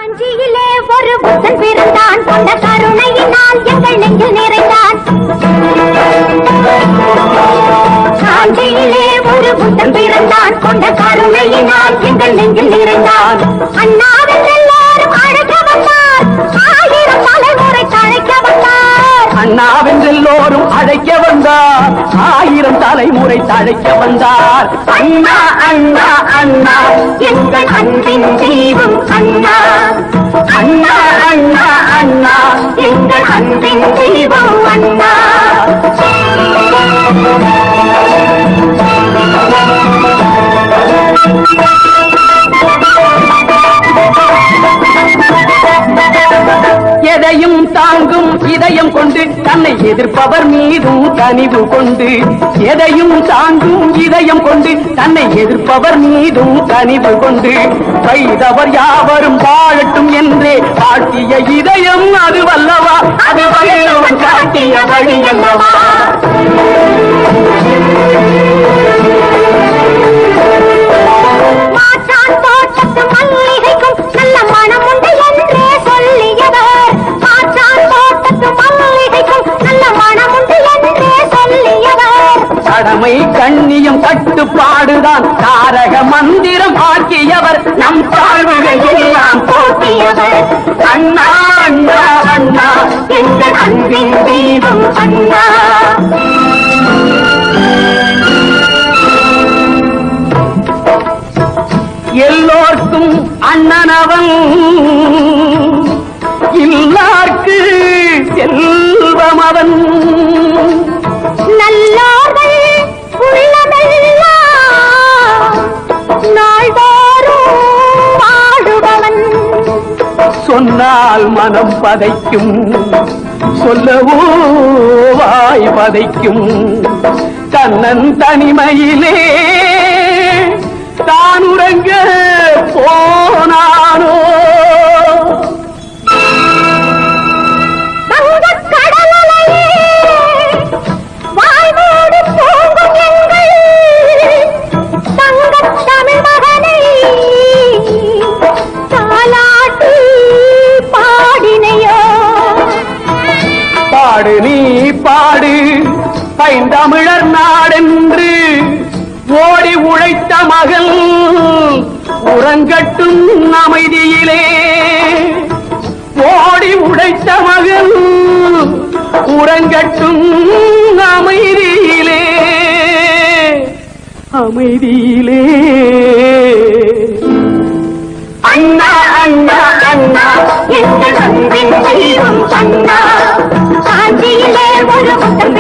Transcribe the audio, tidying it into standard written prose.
காஞ்சியிலே ஒரு புத்தன் பிறந்தான், கொண்ட கருணையினால் எங்கள் நெஞ்சில் நிறைந்தான். காஞ்சியிலே ஒரு புத்தன் பிறந்தான், கொண்ட கருணையினால் எங்கள் நெஞ்சில் நிறைந்தான். அண்ணாவில் எல்லாரும் அழைக்க வந்தார், ஆயிரம் தலைமுறை தழைக்க வந்தார். அண்ணாவென்றெல்லோரும் அழைக்க வந்தார், ஆயிரம் தலைமுறை தழைக்க வந்தார். அண்ணா அண்ணா அண்ணா எங்கள் அன்பின் தெய்வம் அண்ணா. அண்ணா அண்ணா அண்ணா எங்கள் அன்பின் தெய்வம் அண்ணா. எதையும் தாங்கும் இதயம் கொண்டு தன்னை எதிர்ப்பவர் மீதும் கனிவு கொண்டு, எதையும் தாங்கும் இதயம் கொண்டு தன்னை எதிர்ப்பவர் மீதும் கனிவு கொண்டு, வைதவர் யாவரும் வாழட்டும் என்றே காட்டிய இதயம் அது வல்லவா, அது வல்லவன் காட்டிய வழி அல்லவா. மாற்றான் தோட்டத்து மல்லிகைக்கும் நல்ல மனம் உண்டு என்றே சொல்லியவர். மாற்றான் தோட்டத்து மல்லிகைக்கும் நல்ல மனம் உண்டு என்றே சொல்லியவர். கடமை கண்ணியம் கட்டுப்பாடுதான் தாரக மந்திரம் ஆக்கியவர், நம் தாழ்வுகள் எல்லாம் போக்கியவர். அண்ணா அண்ணா அண்ணா எங்கள் அன்பின் தெய்வம் அண்ணா. எல்லோர்க்கும் அண்ணனவன், இல்லார்க்கு செல்வம் அவன். நல்லோர்கள் உள்ளமெல்லாம் நாள்தோறும் வாழுபவன். சொன்னால் மனம் பதைக்கும், சொல்லவோ வாய் பதைக்கும். தன்னன் தனிமையிலே தான் உறங்க போனானோ. வங்கக் கடலலையே வாய்மூடி தூங்கும் எங்கள் தங்கத் தமிழ் மகனை தாலாட்டி பாடினையோ. பாடு நீ பாடு பைந்தமிழர் நாடென்று ஓடி உழைத்த மகள் உறங்கட்டும் அமைதியிலே. ஓடி உழைத்த மகள் உறங்கட்டும் அமைதியிலே, அமைதியிலே. அண்ணா அண்ணா அண்ணா எங்கள் அன்பின் தெய்வம் அண்ணா. காஞ்சியிலே ஒரு புத்தன்